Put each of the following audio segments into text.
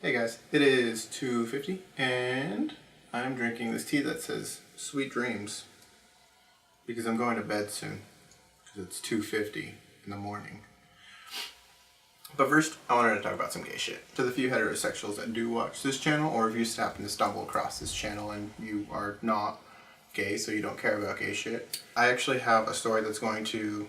Hey guys, it is 2:50 and I'm drinking this tea that says Sweet Dreams because I'm going to bed soon because it's 2:50 in the morning. But first, I wanted to talk about some gay shit. To the few heterosexuals that do watch this channel, or if you just happen to stumble across this channel and you are not gay, so you don't care about gay shit, I actually have a story that's going to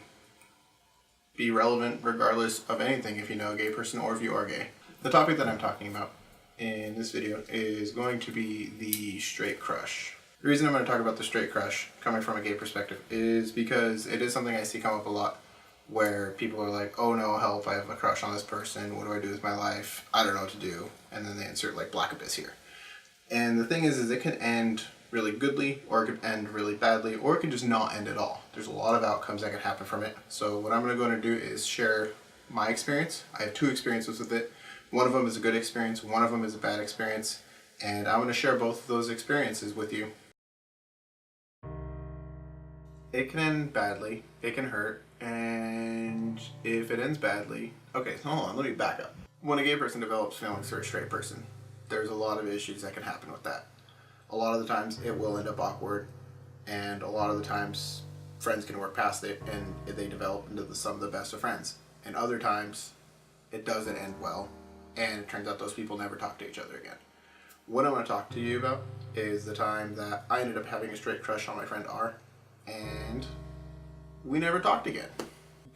be relevant regardless of anything if you know a gay person or if you are gay. The topic that I'm talking about in this video is going to be the straight crush. The reason I'm going to talk about the straight crush coming from a gay perspective is because it is something I see come up a lot where people are like, oh no, help, I have a crush on this person, what do I do with my life, I don't know what to do, and then they insert like black abyss here. And the thing is it can end really goodly, or it could end really badly, or it can just not end at all. There's a lot of outcomes that can happen from it. So what I'm going to do is share my experience. I have two experiences with it. One of them is a good experience, one of them is a bad experience, and I'm going to share both of those experiences with you. It can end badly, it can hurt, and if it ends badly... Okay, so hold on, let me back up. When a gay person develops feelings for a straight person, there's a lot of issues that can happen with that. A lot of the times it will end up awkward, and a lot of the times friends can work past it and they develop into some of the best of friends. And other times it doesn't end well, and it turns out those people never talk to each other again. What I want to talk to you about is the time that I ended up having a straight crush on my friend R, and we never talked again.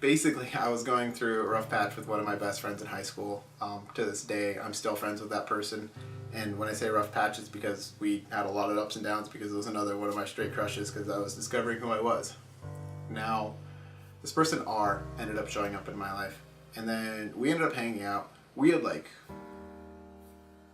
Basically, I was going through a rough patch with one of my best friends in high school. To this day, I'm still friends with that person. And when I say rough patch, it's because we had a lot of ups and downs because it was another one of my straight crushes because I was discovering who I was. Now, this person R ended up showing up in my life. And then we ended up hanging out. We had like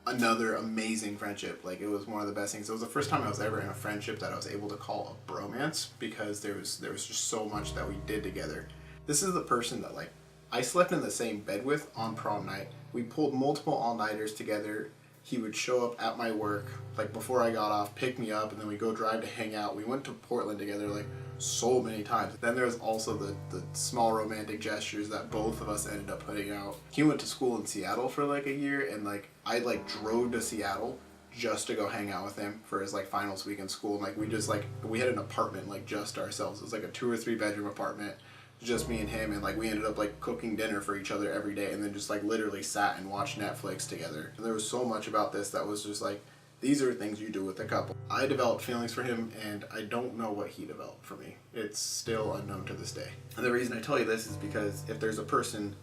another amazing friendship. Like, it was one of the best things. It was the first time I was ever in a friendship that I was able to call a bromance because there was just so much that we did together. This is the person that like I slept in the same bed with on prom night. We pulled multiple all-nighters together. He would show up at my work like before I got off, pick me up, and then we go drive to hang out. We went to Portland together like so many times. Then there's also the small romantic gestures that both of us ended up putting out. He went to school in Seattle for like a year, and like I like drove to Seattle just to go hang out with him for his like finals week in school. And like we had an apartment like just ourselves. It was like a 2 or 3 bedroom apartment, just me and him, and like we ended up like cooking dinner for each other every day, and then just like literally sat and watched Netflix together. And there was so much about this that was just like, these are things you do with a couple. I developed feelings for him, and I don't know what he developed for me. It's still unknown to this day. And the reason I tell you this is because if there's a person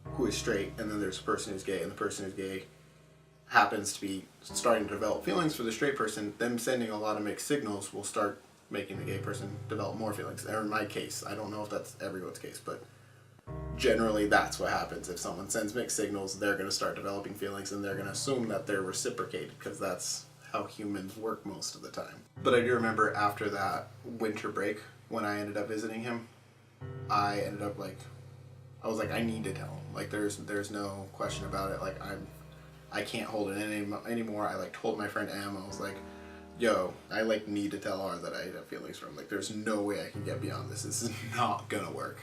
who is straight, and then there's a person who's gay, and the person who's gay happens to be starting to develop feelings for the straight person, them sending a lot of mixed signals will start making the gay person develop more feelings. Or in my case, I don't know if that's everyone's case, but generally that's what happens. If someone sends mixed signals, they're going to start developing feelings, and they're going to assume that they're reciprocated because that's how humans work most of the time. But I do remember after that winter break when I ended up visiting him, I ended up like, I was like, I need to tell him. Like there's no question about it. Like I can't hold it in anymore. I like told my friend Em, I was like, yo, I like need to tell her that I have feelings for him. Like there's no way I can get beyond this. This is not gonna work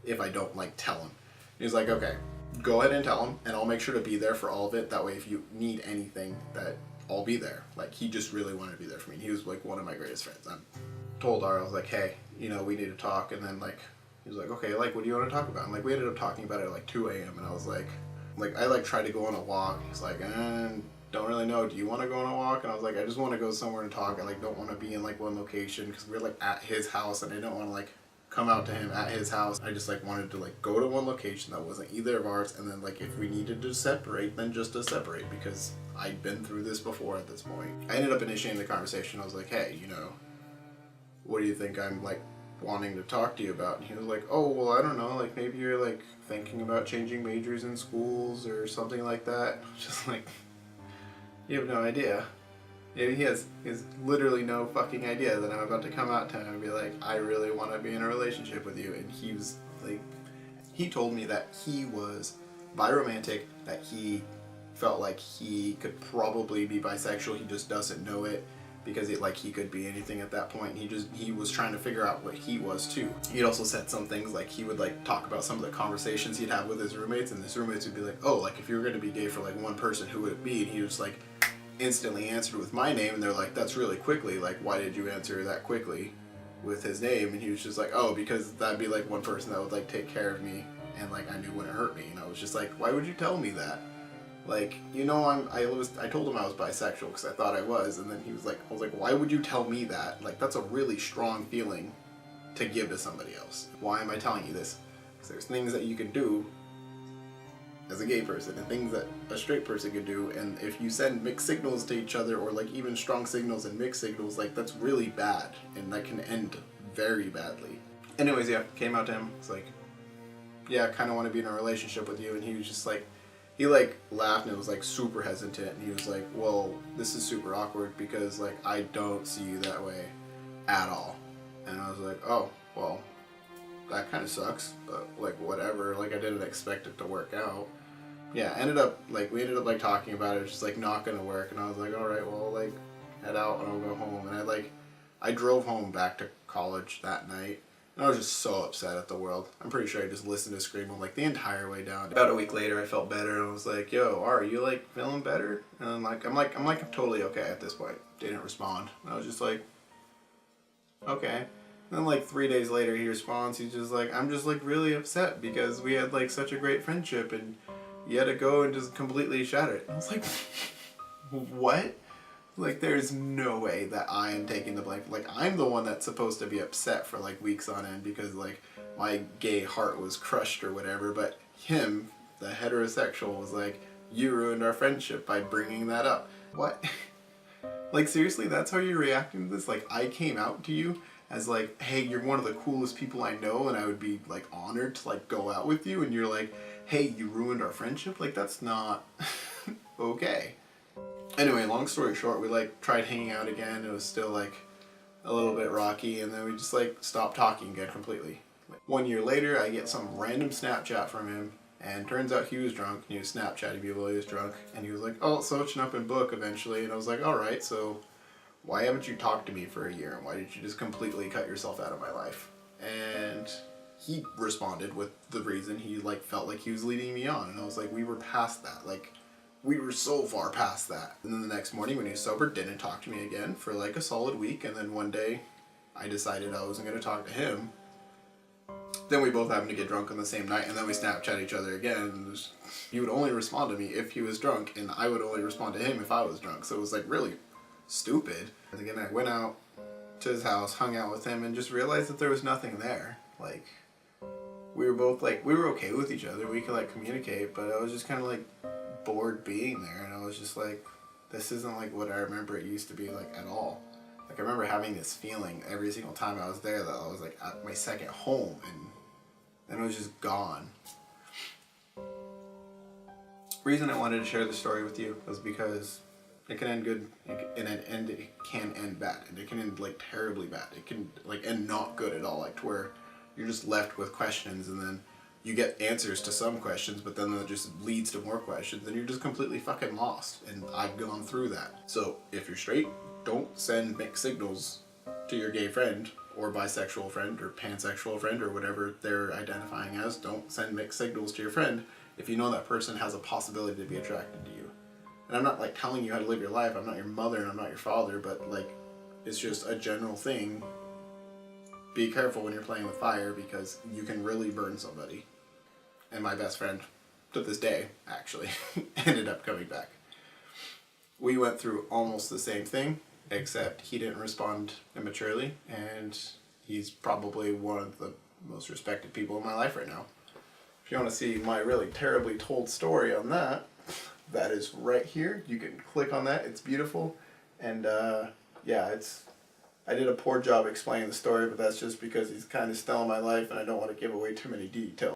if I don't like tell him. He's like, okay, go ahead and tell him, and I'll make sure to be there for all of it. That way if you need anything, that I'll be there. Like he just really wanted to be there for me. He was like one of my greatest friends. I told her, I was like, hey, you know, we need to talk. And then like he was like, okay, like what do you want to talk about? And like we ended up talking about it at like 2 a.m. and I was like I like tried to go on a walk. He's like, don't really know, do you want to go on a walk? And I was like, I just want to go somewhere and talk. I like don't want to be in like one location because we're like at his house, and I don't want to like come out to him at his house. I just like wanted to like go to one location that wasn't either of ours, and then like if we needed to separate, then just to separate, because I'd been through this before at this point. I ended up initiating the conversation. I was like, hey, you know, what do you think I'm like wanting to talk to you about? And he was like, oh, well, I don't know, like maybe you're like thinking about changing majors in schools or something like that. Just like, you have no idea. He has literally no fucking idea that I'm about to come out to him and be like, I really want to be in a relationship with you. And he was like, he told me that he was biromantic, that he felt like he could probably be bisexual, he just doesn't know it, because he could be anything at that point. He was trying to figure out what he was too. He'd also said some things like he would like talk about some of the conversations he'd have with his roommates, and his roommates would be like, oh, like if you were going to be gay for like one person, who would it be? And he was like instantly answered with my name, and they're like, that's really quickly, like why did you answer that quickly with his name? And he was just like, oh, because that'd be like one person that would like take care of me and like I knew wouldn't hurt me. And I was just like, why would you tell me that? Like, you know, I told him I was bisexual because I thought I was, and then he was like, I was like, why would you tell me that? Like, that's a really strong feeling to give to somebody else. Why am I telling you this? Because there's things that you can do as a gay person and things that a straight person can do, and if you send mixed signals to each other, or like even strong signals and mixed signals, like that's really bad, and that can end very badly. Anyways, yeah, came out to him. It's like, yeah, I kind of want to be in a relationship with you, and he was just like, he like laughed and was like super hesitant, and he was like, well, this is super awkward because like I don't see you that way at all. And I was like, oh, well, that kind of sucks, but like whatever, like I didn't expect it to work out. Yeah, we ended up like talking about it. It's just like not gonna work, and I was like, all right, well, like head out and I'll go home. And I drove home back to college that night, and I was just so upset at the world. I'm pretty sure I just listened to Screamo like the entire way down. About a week later, I felt better, and I was like, yo, are you like feeling better? And I'm totally okay at this point. Didn't respond. And I was just like, okay. And then like 3 days later, he responds. He's just like, I'm just like really upset because we had like such a great friendship, and you had to go and just completely shatter it. And I was like, what? Like, there's no way that I am taking the blame. Like, I'm the one that's supposed to be upset for like weeks on end because like my gay heart was crushed or whatever. But him, the heterosexual, was like, you ruined our friendship by bringing that up. What? Like, seriously, that's how you're reacting to this? Like, I came out to you as like, hey, you're one of the coolest people I know, and I would be like honored to like go out with you, and you're like, hey, you ruined our friendship? Like, that's not okay. Anyway, long story short, we like tried hanging out again. It was still like a little bit rocky, and then we just like stopped talking again completely. Like, 1 year later, I get some random Snapchat from him, and turns out he was drunk, and he was Snapchatting people while he was drunk, and he was like, oh, so it's an open book eventually. And I was like, alright, so why haven't you talked to me for a year, and why did you just completely cut yourself out of my life? And he responded with the reason he like felt like he was leading me on, and I was like, we were past that. Like, we were so far past that. And then the next morning when he was sober, didn't talk to me again for like a solid week, and then one day I decided I wasn't going to talk to him. Then we both happened to get drunk on the same night, and then we Snapchat each other again. And he would only respond to me if he was drunk, and I would only respond to him if I was drunk. So it was like really stupid. And again, I went out to his house, hung out with him, and just realized that there was nothing there. Like, we were both like, we were okay with each other, we could like communicate, but I was just kind of like bored being there, and I was just like, this isn't like what I remember it used to be like at all. Like, I remember having this feeling every single time I was there that I was like at my second home, and then it was just gone. Reason I wanted to share this story with you was because it can end good, and it can end bad, and it can end like terribly bad. It can like end not good at all, like to where you're just left with questions, and then you get answers to some questions, but then that just leads to more questions, and you're just completely fucking lost. And I've gone through that. So if you're straight, don't send mixed signals to your gay friend or bisexual friend or pansexual friend or whatever they're identifying as. Don't send mixed signals to your friend if you know that person has a possibility to be attracted to you. And I'm not like telling you how to live your life. I'm not your mother and I'm not your father, but like, it's just a general thing. Be careful when you're playing with fire, because you can really burn somebody. And my best friend, to this day, actually, ended up coming back. We went through almost the same thing, except he didn't respond immaturely, and he's probably one of the most respected people in my life right now. If you want to see my really terribly told story on that, that is right here. You can click on that. It's beautiful. And yeah, I did a poor job explaining the story, but that's just because he's kind of still in my life, and I don't want to give away too many details.